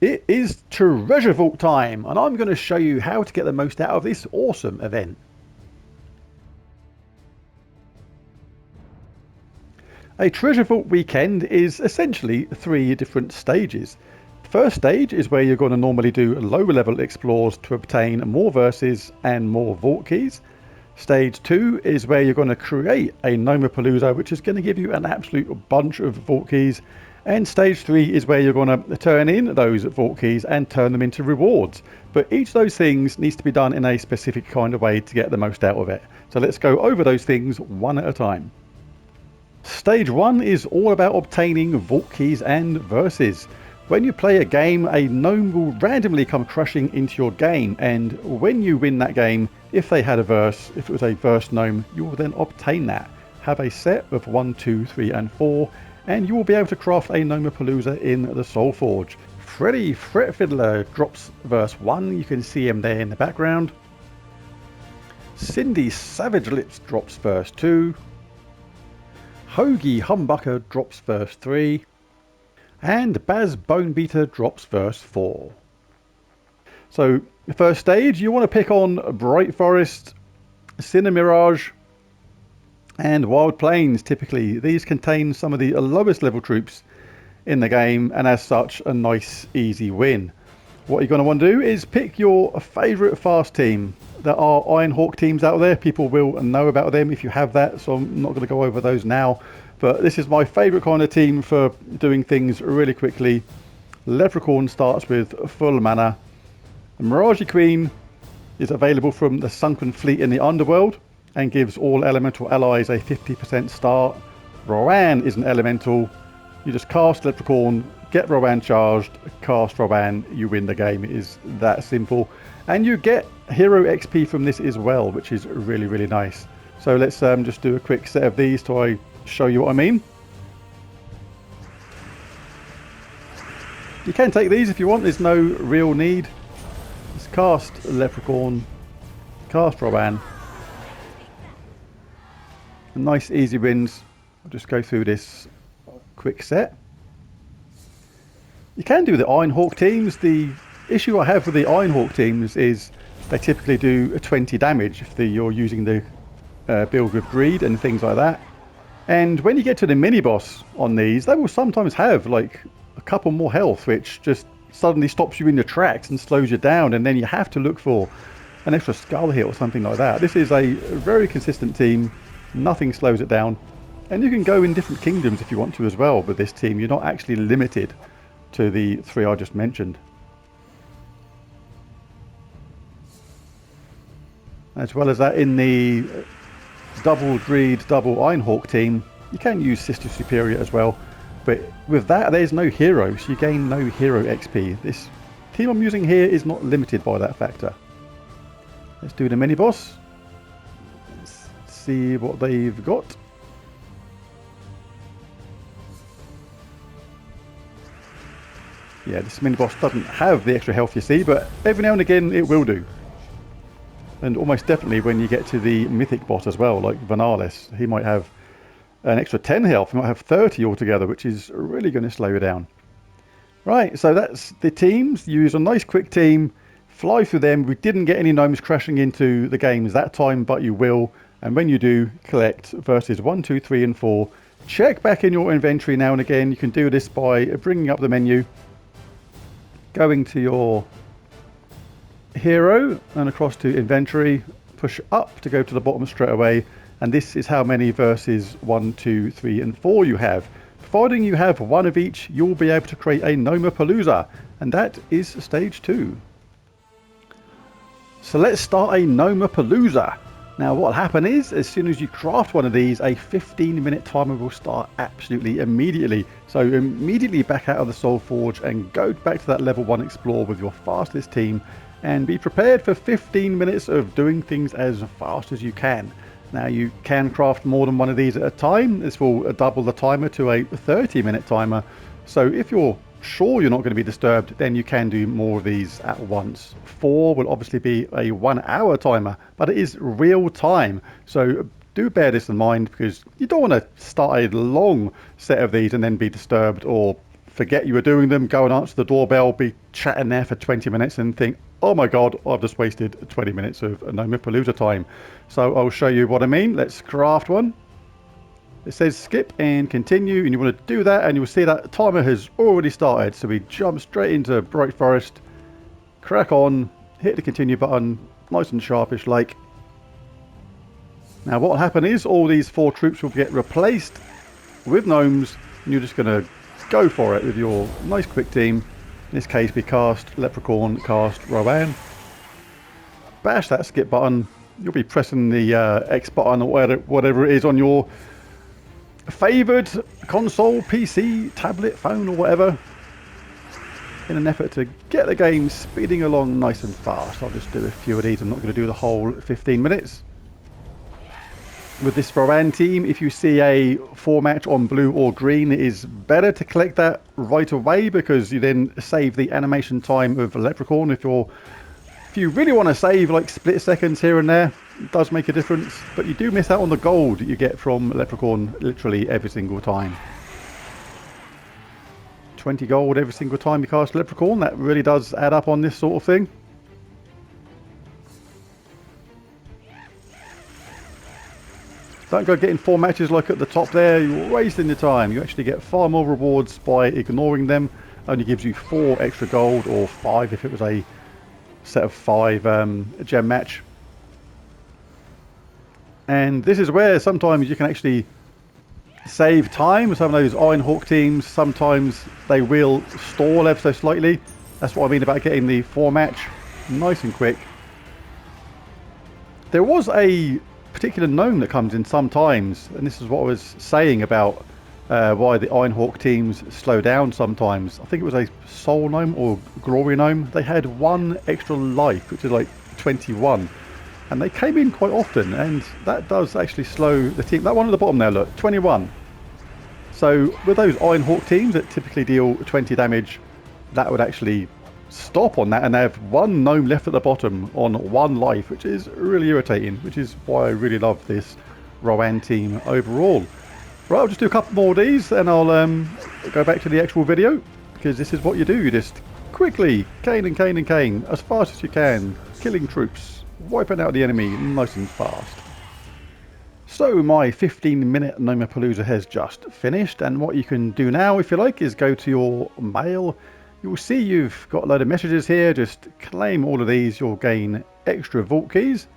It is Treasure Vault time, and I'm going to show you how to get the most out of this awesome event. A Treasure Vault weekend is essentially 3 different stages. The first stage is where you're going to normally do lower level explores to obtain more verses and more vault keys. Stage 2 is where you're going to create a Gnome-A-Palooza, which is going to give you an absolute bunch of vault keys. And stage 3 is where you're going to turn in those vault keys and turn them into rewards. But each of those things needs to be done in a specific kind of way to get the most out of it. So let's go over those things one at a time. Stage 1 is all about obtaining vault keys and verses. When you play a game, a gnome will randomly come crushing into your game, and when you win that game, if they had a verse, if it was a verse gnome, you will then obtain that. Have a set of 1, 2, 3 and 4, and you will be able to craft a Nomapalooza in the Soul Forge. Freddy Fret Fiddler drops verse 1, you can see him there in the background. Cindy Savage Lips drops verse 2. Hoagie Humbucker drops verse 3. And Baz Bonebeater drops verse 4. So, the first stage, you want to pick on Bright Forest, Cinemirage, and Wild Plains. Typically, these contain some of the lowest level troops in the game, and as such, a nice, easy win. What you're going to want to do is pick your favourite fast team. There are Ironhawk teams out there. People will know about them if you have that, so I'm not going to go over those now. But this is my favourite kind of team for doing things really quickly. Leprechaun starts with full mana. The Mirage Queen is available from the Sunken Fleet in the Underworld and gives all elemental allies a 50% start. Rowan is an elemental. You just cast Leprechaun, get Rowan charged, cast Rowan, you win the game. It is that simple. And you get hero XP from this as well, which is really, really nice. So let's just do a quick set of these till I show you what I mean. You can take these if you want, there's no real need. Just cast Leprechaun, cast Rowan. Nice easy wins. I'll just go through this quick set. You can do the Ironhawk teams. The issue I have with the Ironhawk teams is they typically do 20 damage if you're using the build with greed and things like that. And when you get to the mini boss on these, they will sometimes have like a couple more health, which just suddenly stops you in your tracks and slows you down, and then you have to look for an extra skull hit or something like that. This is a very consistent team, nothing slows it down, and you can go in different kingdoms if you want to as well with this team. You're not actually limited to the 3 I just mentioned. As well as that, in the double greed, double Ironhawk team, you can use Sister Superior as well, but with that there's no hero, so you gain no hero XP. This team I'm using here is not limited by that factor. Let's do the mini boss. Let's see what they've got. Yeah, this mini boss doesn't have the extra health you see, but every now and again it will do. And almost definitely when you get to the mythic boss as well, like Vanalis, he might have an extra 10 health, he might have 30 altogether, which is really going to slow you down. Right, so that's the teams. Use a nice quick team, fly through them. We didn't get any gnomes crashing into the games that time, but you will. And when you do, collect verses 1, 2, 3 and 4. Check back in your inventory now and again. You can do this by bringing up the menu, going to your hero and across to inventory, push up to go to the bottom straight away, and this is how many verses 1, 2, 3 and 4 you have. Providing you have one of each, you'll be able to create a Gnome-A-Palooza, and that is stage 2. So let's start a Gnome-A-Palooza. Now what will happen is, as soon as you craft one of these, a 15-minute timer will start absolutely immediately. So immediately back out of the Soul Forge and go back to that level 1 explore with your fastest team, and be prepared for 15 minutes of doing things as fast as you can. Now you can craft more than one of these at a time. This will double the timer to a 30-minute timer. So if you're sure you're not going to be disturbed, then you can do more of these at once. 4 will obviously be a 1-hour timer, but it is real time. So do bear this in mind, because you don't want to start a long set of these and then be disturbed or forget you were doing them, go and answer the doorbell, be chatting there for 20 minutes and think, oh my god, I've just wasted 20 minutes of Gnome-A-Palooza time. So I'll show you what I mean. Let's craft one. It says skip and continue, and you want to do that, and you'll see that timer has already started. So we jump straight into Bright Forest, crack on, hit the continue button, nice and sharpish like. Now what will happen is all these 4 troops will get replaced with gnomes, and you're just going to go for it with your nice quick team. In this case we cast Leprechaun, cast Rowan. Bash that skip button. You'll be pressing the X button or whatever it is on your favoured console, PC, tablet, phone or whatever, in an effort to get the game speeding along nice and fast. I'll just do a few of these. I'm not going to do the whole 15 minutes. With this Rowan team, if you see a 4 match on blue or green, it is better to collect that right away, because you then save the animation time of Leprechaun. If you really want to save like split seconds here and there, it does make a difference, but you do miss out on the gold that you get from Leprechaun literally every single time. 20 gold every single time you cast Leprechaun, that really does add up on this sort of thing. Don't go getting 4 matches like at the top there, you're wasting your time. You actually get far more rewards by ignoring them. Only gives you 4 extra gold, or 5 if it was a set of 5 gem match. And this is where sometimes you can actually save time. Some of those Iron Hawk teams, sometimes they will stall ever so slightly. That's what I mean about getting the 4 match nice and quick. There was a particular gnome that comes in sometimes, and this is what I was saying about why the Iron Hawk teams slow down sometimes. I think it was a Soul Gnome or Glory Gnome. They had 1 extra life, which is like 21. And they came in quite often, and that does actually slow the team. That one at the bottom there, look, 21. So with those Iron Hawk teams that typically deal 20 damage, that would actually stop on that, and they have 1 gnome left at the bottom on 1 life, which is really irritating, which is why I really love this Rowan team overall. Right, I'll just do a couple more of these, and I'll go back to the actual video, because this is what you do. You just quickly cane and cane and cane as fast as you can, killing troops, wiping out the enemy nice and fast. So my 15-minute Nomapalooza has just finished, and what you can do now, if you like, is go to your mail. You'll see you've got a load of messages here. Just claim all of these, you'll gain extra vault keys.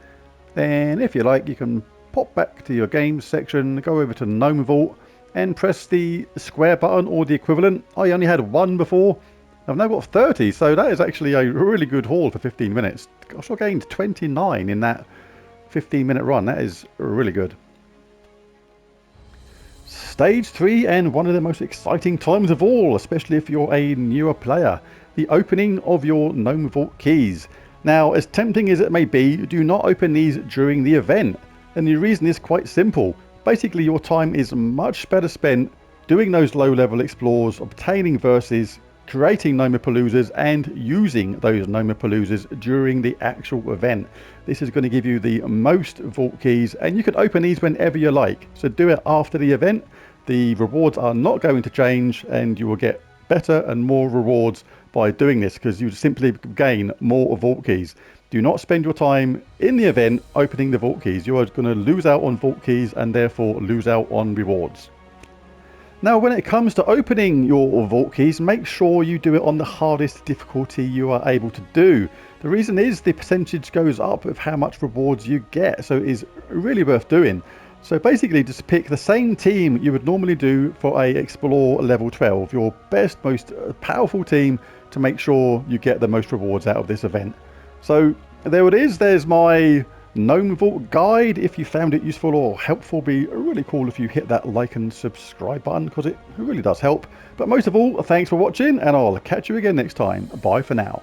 Then if you like, you can pop back to your games section, go over to Gnome Vault and press the square button or the equivalent. I only had 1 before. I've now got 30, so that is actually a really good haul for 15 minutes. Gosh, I gained 29 in that 15-minute run. That is really good. Stage 3, and one of the most exciting times of all, especially if you're a newer player, the opening of your Gnome Vault keys. Now, as tempting as it may be, do not open these during the event, and the reason is quite simple. Basically, your time is much better spent doing those low-level explores, obtaining verses, creating Nomapaloozas, and using those Nomapaloozas during the actual event. This is going to give you the most vault keys, and you can open these whenever you like. So do it after the event. The rewards are not going to change, and you will get better and more rewards by doing this, because you simply gain more vault keys. Do not spend your time in the event opening the vault keys. You are going to lose out on vault keys and therefore lose out on rewards. Now, when it comes to opening your vault keys, make sure you do it on the hardest difficulty you are able to do. The reason is the percentage goes up of how much rewards you get, so it is really worth doing. So basically, just pick the same team you would normally do for a Explore level 12, your best, most powerful team, to make sure you get the most rewards out of this event. So there it is. There's my Gnome Vault guide. If you found it useful or helpful, it'd be really cool if you hit that like and subscribe button, because it really does help. But most of all, thanks for watching, and I'll catch you again next time. Bye for now.